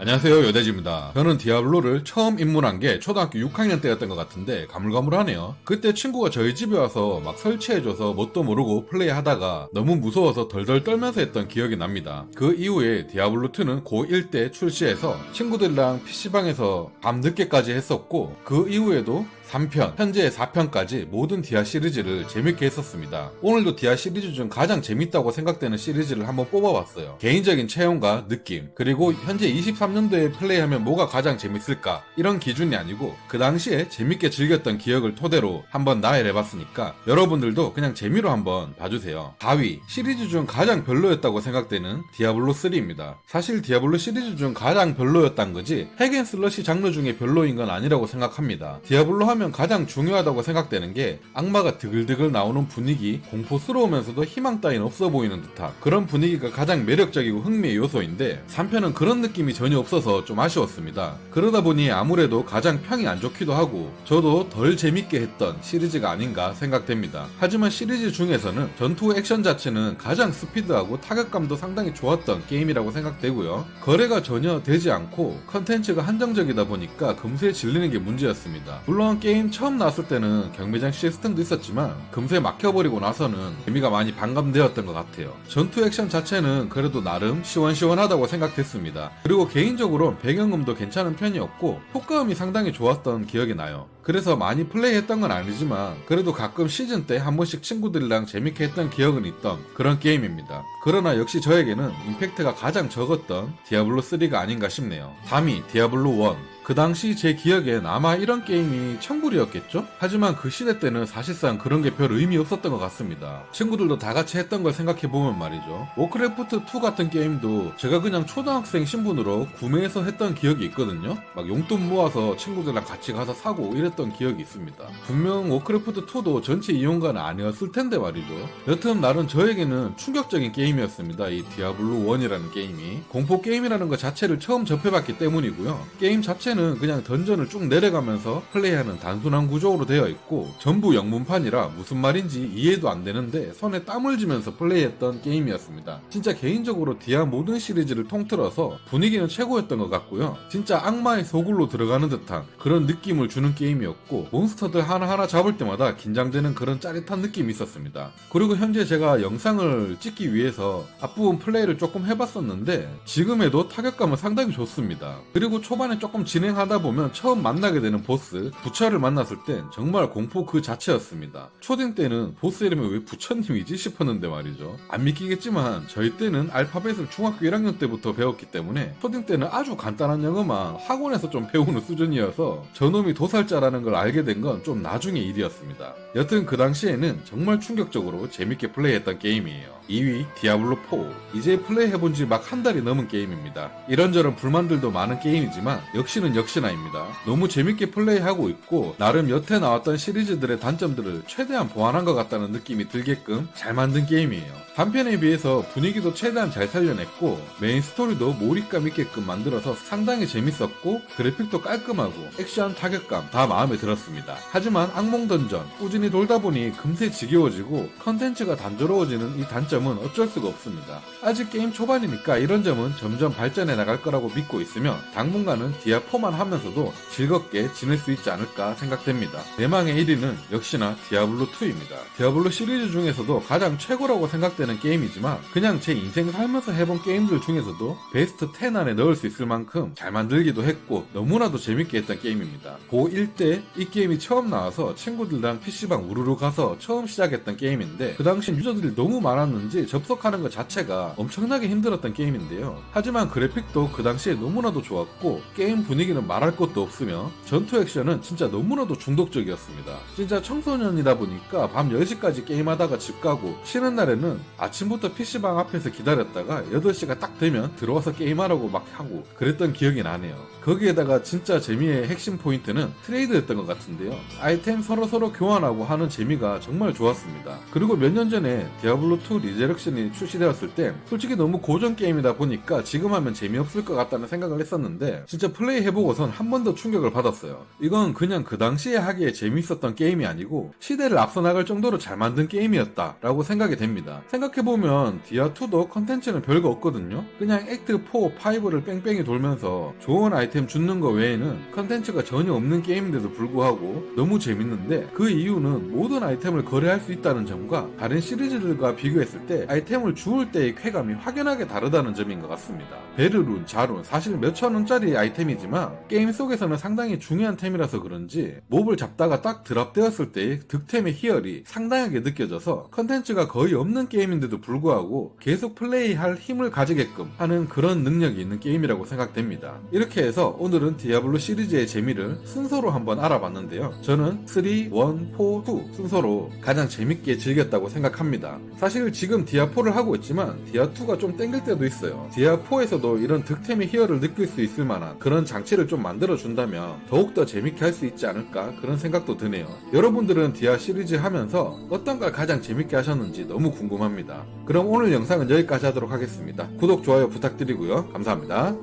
안녕하세요, 요대지입니다. 저는 디아블로를 처음 입문한 게 초등학교 6학년 때였던 것 같은데 가물가물하네요. 그때 친구가 저희 집에 와서 막 설치해줘서 뭣도 모르고 플레이하다가 너무 무서워서 덜덜 떨면서 했던 기억이 납니다. 그 이후에 디아블로2는 고1 때 출시해서 친구들이랑 PC방에서 밤 늦게까지 했었고, 그 이후에도 3편, 현재 4편까지 모든 디아 시리즈를 재밌게 했었습니다. 오늘도 디아 시리즈 중 가장 재밌다고 생각되는 시리즈를 한번 뽑아봤어요. 개인적인 체험과 느낌, 그리고 현재 23년도에 플레이하면 뭐가 가장 재밌을까, 이런 기준이 아니고 그 당시에 재밌게 즐겼던 기억을 토대로 한번 나열해봤으니까 여러분들도 그냥 재미로 한번 봐주세요. 4위, 시리즈 중 가장 별로였다고 생각되는 디아블로3입니다. 사실 디아블로 시리즈 중 가장 별로였단 거지 핵앤슬러시 장르 중에 별로인 건 아니라고 생각합니다. 디아블로 하면 가장 중요하다고 생각되는 게 악마가 드글드글 나오는 분위기, 공포스러우면서도 희망 따윈 없어 보이는 듯한 그런 분위기가 가장 매력적이고 흥미의 요소인데 3편은 그런 느낌이 전혀 없어서 좀 아쉬웠습니다. 그러다 보니 아무래도 가장 평이 안 좋기도 하고 저도 덜 재밌게 했던 시리즈가 아닌가 생각됩니다. 하지만 시리즈 중에서는 전투 액션 자체는 가장 스피드하고 타격감도 상당히 좋았던 게임이라고 생각되고요. 거래가 전혀 되지 않고 컨텐츠가 한정적이다 보니까 금세 질리는 게 문제였습니다. 물론 게임 처음 나왔을 때는 경매장 시스템도 있었지만 금세 막혀버리고 나서는 재미가 많이 반감되었던 것 같아요. 전투 액션 자체는 그래도 나름 시원시원하다고 생각됐습니다. 그리고 개인적으로 배경음도 괜찮은 편이었고 효과음이 상당히 좋았던 기억이 나요. 그래서 많이 플레이했던 건 아니지만 그래도 가끔 시즌 때 한 번씩 친구들이랑 재밌게 했던 기억은 있던 그런 게임입니다. 그러나 역시 저에게는 임팩트가 가장 적었던 디아블로3가 아닌가 싶네요. 3위 디아블로1. 그 당시 제 기억엔 아마 이런 게임이 천불이었겠죠? 하지만 그 시대 때는 사실상 그런 게 별 의미 없었던 것 같습니다. 친구들도 다 같이 했던 걸 생각해보면 말이죠. 워크래프트2 같은 게임도 제가 그냥 초등학생 신분으로 구매해서 했던 기억이 있거든요. 막 용돈 모아서 친구들이랑 같이 가서 사고 이랬던 기억이 있습니다. 분명 워크래프트2도 전체 이용가는 아니었을 텐데 말이죠. 여튼 나름 저에게는 충격적인 게임이었습니다. 이 디아블로1이라는 게임이. 공포 게임이라는 것 자체를 처음 접해봤기 때문이고요. 게임 자체 는 그냥 던전을 쭉 내려가면서 플레이하는 단순한 구조로 되어 있고 전부 영문판이라 무슨 말인지 이해도 안 되는데 손에 땀을 쥐면서 플레이했던 게임이었습니다. 진짜 개인적으로 디아 모든 시리즈를 통틀어서 분위기는 최고였던 것 같고요. 진짜 악마의 소굴로 들어가는 듯한 그런 느낌을 주는 게임이었고 몬스터들 하나하나 잡을 때마다 긴장되는 그런 짜릿한 느낌이 있었습니다. 그리고 현재 제가 영상을 찍기 위해서 앞부분 플레이를 조금 해봤었는데 지금에도 타격감은 상당히 좋습니다. 그리고 초반에 조금 진행하다 보면 처음 만나게 되는 보스 부처를 만났을 땐 정말 공포 그 자체였습니다. 초딩 때는 보스 이름이 왜 부처님이지 싶었는데 말이죠. 안 믿기겠지만 저희 때는 알파벳을 중학교 1학년 때부터 배웠기 때문에 초딩 때는 아주 간단한 영어만 학원에서 좀 배우는 수준이어서 저놈이 도살자라는 걸 알게 된 건 좀 나중의 일이었습니다. 여튼 그 당시에는 정말 충격적으로 재밌게 플레이했던 게임이에요. 2위 디아블로4. 이제 플레이해본 지 막 한 달이 넘은 게임입니다. 이런저런 불만들도 많은 게임이지만 역시는 역시나입니다. 너무 재밌게 플레이하고 있고 나름 여태 나왔던 시리즈들의 단점들을 최대한 보완한 것 같다는 느낌이 들게끔 잘 만든 게임이에요. 단편에 비해서 분위기도 최대한 잘 살려냈고 메인 스토리도 몰입감 있게끔 만들어서 상당히 재밌었고 그래픽도 깔끔하고 액션 타격감 다 마음에 들었습니다. 하지만 악몽 던전 꾸준히 돌다 보니 금세 지겨워지고 컨텐츠가 단조로워지는 이 단점은 어쩔 수가 없습니다. 아직 게임 초반이니까 이런 점은 점점 발전해 나갈 거라고 믿고 있으며 당분간은 디아4만 하면서도 즐겁게 지낼 수 있지 않을까 생각됩니다. 대망의 1위는 역시나 디아블로2입니다. 디아블로 시리즈 중에서도 가장 최고라고 생각되는 게임이지만 그냥 제 인생 살면서 해본 게임들 중에서도 베스트 10 안에 넣을 수 있을 만큼 잘 만들기도 했고 너무나도 재밌게 했던 게임입니다. 고1 때 이 게임이 처음 나와서 친구들이랑 PC방 우르르 가서 처음 시작했던 게임인데 그 당시 유저들이 너무 많았는지 접속하는 것 자체가 엄청나게 힘들었던 게임인데요. 하지만 그래픽도 그 당시에 너무나도 좋았고 게임 분위기는 말할 것도 없으며 전투 액션은 진짜 너무나도 중독적이었습니다. 진짜 청소년이다 보니까 밤 10시까지 게임하다가 집 가고 쉬는 날에는 아침부터 PC방 앞에서 기다렸다가 8시가 딱 되면 들어와서 게임하라고 막 하고 그랬던 기억이 나네요. 거기에다가 진짜 재미의 핵심 포인트는 트레이드 시리즈였던 것 같은데요. 아이템 서로 교환하고 하는 재미가 정말 좋았습니다. 그리고 몇 년 전에 디아블로2 리제렉션이 출시되었을 때 솔직히 너무 고전 게임이다 보니까 지금 하면 재미없을 것 같다는 생각을 했었는데 진짜 플레이 해보고선 한 번 더 충격을 받았어요. 이건 그냥 그 당시에 하기에 재밌었던 게임이 아니고 시대를 앞서 나갈 정도로 잘 만든 게임이었다 라고 생각이 됩니다. 생각해보면 디아2도 컨텐츠는 별거 없거든요. 그냥 액트 4, 5를 뺑뺑이 돌면서 좋은 아이템 주는 거 외에는 컨텐츠가 전혀 없는 게임인데도 불구하고 너무 재밌는데 그 이유는 모든 아이템을 거래할 수 있다는 점과 다른 시리즈들과 비교했을 때 아이템을 주울 때의 쾌감이 확연하게 다르다는 점인 것 같습니다. 베르룬, 자룬 사실 몇천원짜리 아이템이지만 게임 속에서는 상당히 중요한 템이라서 그런지 몹을 잡다가 딱 드랍되었을 때의 득템의 희열이 상당하게 느껴져서 컨텐츠가 거의 없는 게임인데도 불구하고 계속 플레이할 힘을 가지게끔 하는 그런 능력이 있는 게임이라고 생각됩니다. 이렇게 해서 오늘은 디아블로 시리즈의 재미를 순서로 한번 알아봤는데요. 저는 3, 1, 4, 2 순서로 가장 재밌게 즐겼다고 생각합니다. 사실 지금 디아4를 하고 있지만 디아2가 좀 땡길 때도 있어요. 디아4에서도 이런 득템의 희열을 느낄 수 있을 만한 그런 장치를 좀 만들어준다면 더욱더 재밌게 할 수 있지 않을까 그런 생각도 드네요. 여러분들은 디아 시리즈 하면서 어떤 걸 가장 재밌게 하셨는지 너무 궁금합니다. 그럼 오늘 영상은 여기까지 하도록 하겠습니다. 구독, 좋아요 부탁드리고요. 감사합니다.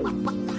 What?